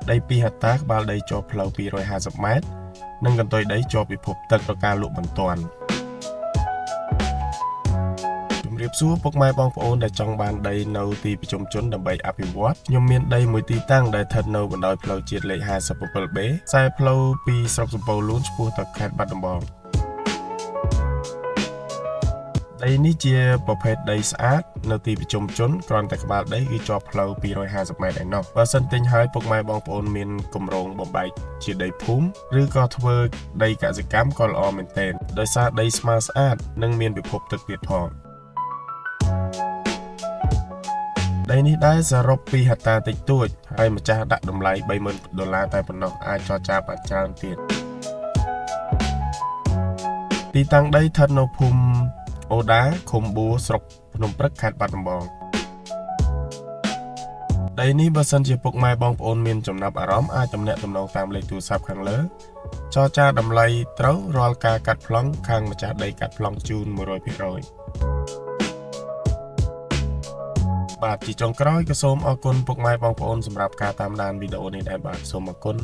ដី2ហិកតាក្បាលដីជាប់ផ្លូវ250ម៉ែត្រនិងកន្ទុយដីជាប់ពិភពទឹកប្រការលក់បន្ទាន់ជំរាបសួរពុកម៉ែបងប្អូនដែលចង់បានដីនៅទីប្រជុំជនដើម្បីអភិវឌ្ឍខ្ញុំមានដីមួយទីតាំងដែលស្ថិតនៅបណ្ដោយផ្លូវជាតិលេខ 57B ខ្សែផ្លូវពីស្រុកសំពៅលួនឆ្ពោះទៅខេត្តបាត់ដំបងដីនេះជាប្រភេទដីស្អាតនៅទីប្រជុំជនគ្រាន់តែក្បាលដីគឺជាប់ផ្លូវ250ម៉ែត្រឯណោះបើសិនទិញហើយពុកម៉ែបងប្អូនមានគម្រោងបំបែកជាដីភូមិឬក៏ធ្វើដីកសិកម្មក៏ល្អមែនទែនដោយសារដីស្មើស្អាតនិងមានពិភពទឹកទៀតផងដីនេះដែរសរុប2ហិកតាតិចតួចហើយម្ចាស់ដាក់តម្លៃ$30,000តែប៉ុណ្ណោះអាចចរចាបានច្រើនទៀតទីតាំងដីស្ថិតនៅភូមិអូដាឃុំបួស្រុកភ្នំព្រឹកខេត្តបាត់ដំបងដីនេះបើសិនជាពុកម៉ែបងប្អូនមានចំណាប់អារម្មណ៍អាចទំនាក់ទំនងតាមលេខទូរស័ព្ទខាងលើចរចាតម្លៃត្រូវរាល់ការកាត់ប្លង់ខាងម្ចាស់ដីកាត់ប្លង់ជូន 100% បាទជាចុងក្រោយក៏សូមអរគុណពុកម៉ែបងប្អូនសម្រាប់ការតាមដានវីដេអូនេះដែរបាទសូមអរគុណ